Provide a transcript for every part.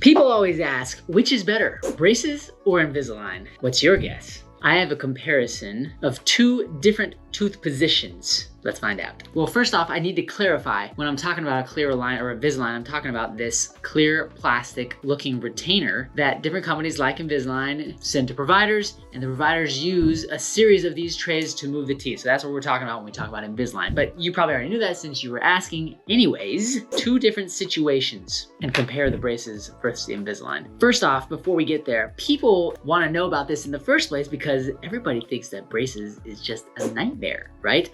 People always ask, which is better, braces or Invisalign? What's your guess? I have a comparison of two different tooth positions. Let's find out. Well, first off, I need to clarify when I'm talking about a clear align or Invisalign, I'm talking about this clear plastic looking retainer that different companies like Invisalign send to providers, and the providers use a series of these trays to move the teeth. So that's what we're talking about when we talk about Invisalign. But you probably already knew that since you were asking. Anyways, two different situations and compare the braces versus the Invisalign. First off, before we get there, people want to know about this in the first place because everybody thinks that braces is just a nightmare, right?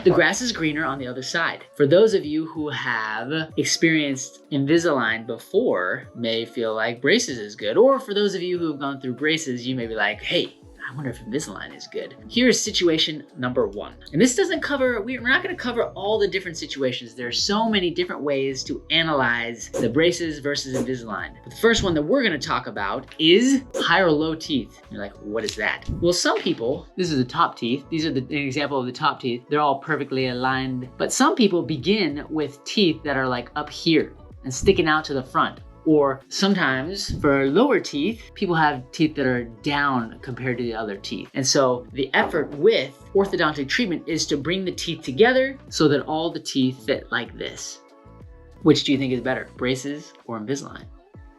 The grass is greener on the other side. For those of you who have experienced Invisalign before, may feel like braces is good. Or for those of you who have gone through braces, you may be like, hey, I wonder if Invisalign is good. Here's situation number one. And this doesn't cover, we're not gonna cover all the different situations. There are so many different ways to analyze the braces versus Invisalign. But the first one that we're gonna talk about is high or low teeth. You're like, what is that? Well, some people, this is the top teeth. These are an example of the top teeth. They're all perfectly aligned. But some people begin with teeth that are like up here and sticking out to the front. Or sometimes for lower teeth, people have teeth that are down compared to the other teeth. And so the effort with orthodontic treatment is to bring the teeth together so that all the teeth fit like this. Which do you think is better, braces or Invisalign?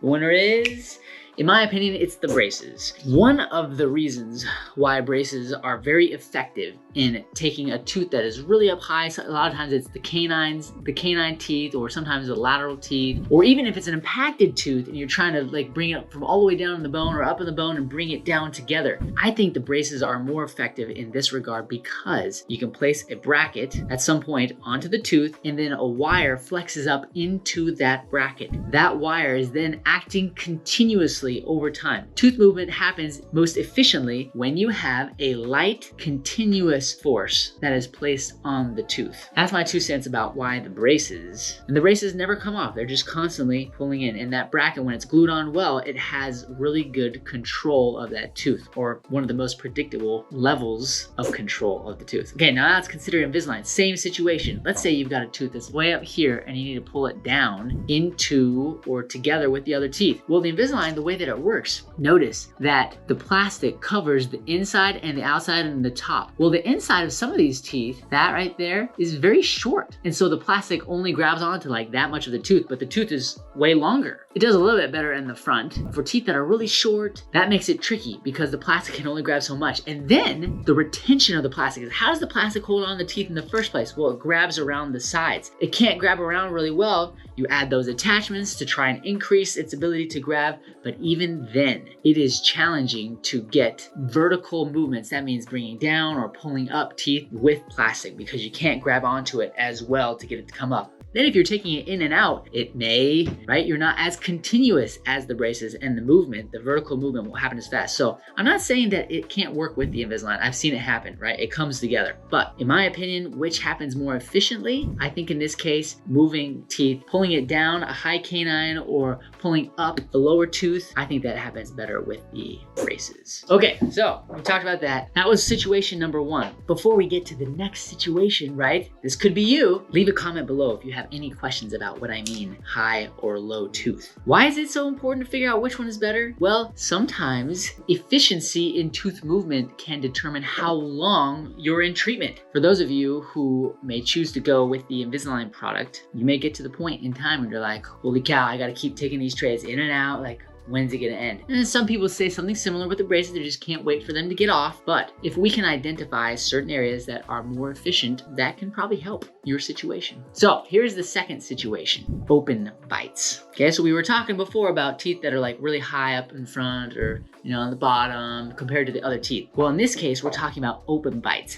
The winner is, in my opinion, it's the braces. One of the reasons why braces are very effective in taking a tooth that is really up high, so a lot of times it's the canine teeth, or sometimes the lateral teeth, or even if it's an impacted tooth and you're trying to like bring it up from all the way down in the bone or up in the bone and bring it down together. I think the braces are more effective in this regard because you can place a bracket at some point onto the tooth and then a wire flexes up into that bracket. That wire is then acting continuously over time. Tooth movement happens most efficiently when you have a light, continuous force that is placed on the tooth. That's my 2 cents about why the braces, and the braces never come off. They're just constantly pulling in. And that bracket, when it's glued on well, it has really good control of that tooth, or one of the most predictable levels of control of the tooth. Okay, now let's consider Invisalign. Same situation. Let's say you've got a tooth that's way up here and you need to pull it down into or together with the other teeth. Well, the Invisalign, the way that it works, notice that the plastic covers the inside and the outside and the top. Well, the inside of some of these teeth, that right there, is very short. And so the plastic only grabs onto like that much of the tooth, but the tooth is way longer. It does a little bit better in the front. For teeth that are really short, that makes it tricky because the plastic can only grab so much. And then the retention of the plastic is, how does the plastic hold on the teeth in the first place? Well, it grabs around the sides. It can't grab around really well. You add those attachments to try and increase its ability to grab, but even then, it is challenging to get vertical movements. That means bringing down or pulling up teeth with plastic because you can't grab onto it as well to get it to come up. Then if you're taking it in and out, it may, right? You're not as continuous as the braces, and the movement, the vertical movement won't happen as fast. So I'm not saying that it can't work with the Invisalign. I've seen it happen, right? It comes together. But in my opinion, which happens more efficiently? I think in this case, moving teeth, pulling it down a high canine or pulling up the lower tooth, I think that happens better with the braces. Okay, so we talked about that. That was situation number one. Before we get to the next situation, right? This could be you. Leave a comment below if you have any questions about what I mean, high or low tooth. Why is it so important to figure out which one is better? Well, sometimes efficiency in tooth movement can determine how long you're in treatment. For those of you who may choose to go with the Invisalign product, you may get to the point in time where you're like, holy cow, I gotta keep taking these trays in and out, like, when's it gonna end? And then some people say something similar with the braces, they just can't wait for them to get off. But if we can identify certain areas that are more efficient, that can probably help your situation. So here's the second situation, open bites. Okay, so we were talking before about teeth that are like really high up in front or, on the bottom compared to the other teeth. Well, in this case, we're talking about open bites.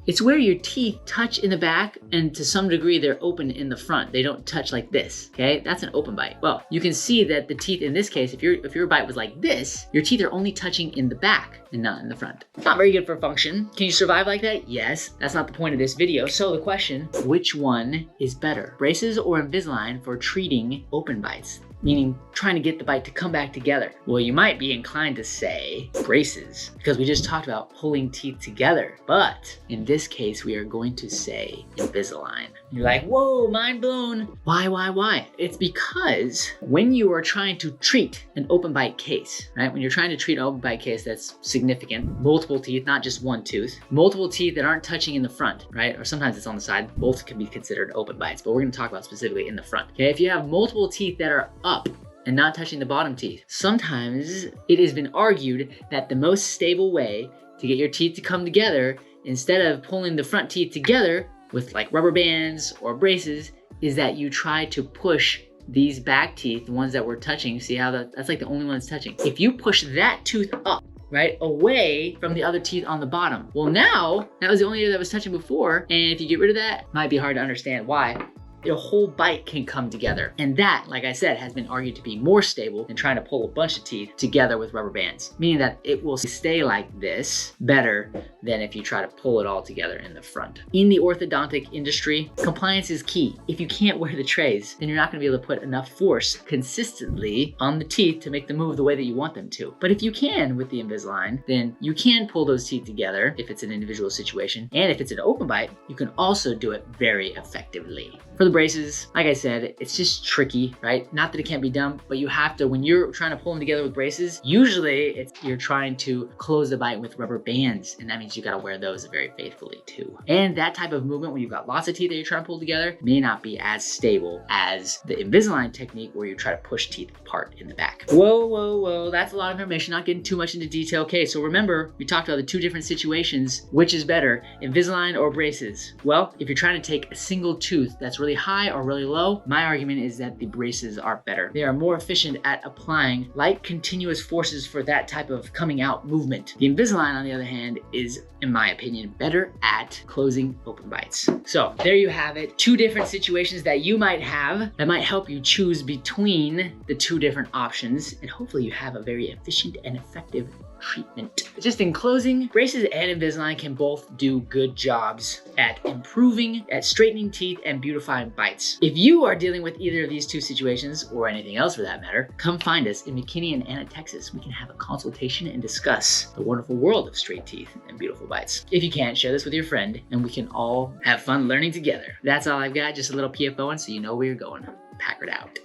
It's where your teeth touch in the back and to some degree they're open in the front. They don't touch like this, okay? That's an open bite. Well, you can see that the teeth in this case, if your bite was like this, your teeth are only touching in the back and not in the front. It's not very good for function. Can you survive like that? Yes. That's not the point of this video. So the question, which one is better? Braces or Invisalign for treating open bites? meaning trying to get the bite to come back together. Well, you might be inclined to say braces, because we just talked about pulling teeth together. But in this case, we are going to say Invisalign. You're like, whoa, mind blown. Why? It's because when you are trying to treat an open bite case, right? When you're trying to treat an open bite case that's significant, multiple teeth, not just one tooth, multiple teeth that aren't touching in the front, right? Or sometimes it's on the side, both can be considered open bites, but we're gonna talk about specifically in the front. Okay, if you have multiple teeth that are up and not touching the bottom teeth, sometimes it has been argued that the most stable way to get your teeth to come together, instead of pulling the front teeth together with like rubber bands or braces, is that you try to push these back teeth, the ones that were touching, see how that's like the only one that's touching. If you push that tooth up, right, away from the other teeth on the bottom, well now, that was the only ear that was touching before, and if you get rid of that, it might be hard to understand why. Your whole bite can come together. And that, like I said, has been argued to be more stable than trying to pull a bunch of teeth together with rubber bands, meaning that it will stay like this better than if you try to pull it all together in the front. In the orthodontic industry, compliance is key. If you can't wear the trays, then you're not gonna be able to put enough force consistently on the teeth to make them move the way that you want them to. But if you can with the Invisalign, then you can pull those teeth together if it's an individual situation. And if it's an open bite, you can also do it very effectively. For the braces, like I said, it's just tricky, right? Not that it can't be done, but you have to, when you're trying to pull them together with braces, usually you're trying to close the bite with rubber bands, and that means you gotta wear those very faithfully too. And that type of movement, when you've got lots of teeth that you're trying to pull together, may not be as stable as the Invisalign technique where you try to push teeth apart in the back. Whoa, that's a lot of information, not getting too much into detail. Okay, so remember, we talked about the two different situations. Which is better, Invisalign or braces? Well, if you're trying to take a single tooth that's really high or really low, my argument is that the braces are better. They are more efficient at applying light continuous forces for that type of coming out movement. The Invisalign, on the other hand, is, in my opinion, better at closing open bites. So there you have it. Two different situations that you might have that might help you choose between the two different options, and hopefully you have a very efficient and effective treatment. Just in closing, braces and Invisalign can both do good jobs at improving, at straightening teeth and beautifying bites. If you are dealing with either of these two situations, or anything else for that matter, come find us in McKinney and Anna, Texas. We can have a consultation and discuss the wonderful world of straight teeth and beautiful bites. If you can, share this with your friend and we can all have fun learning together. That's all I've got, just a little PFO, and so you know where you're going. Packard out.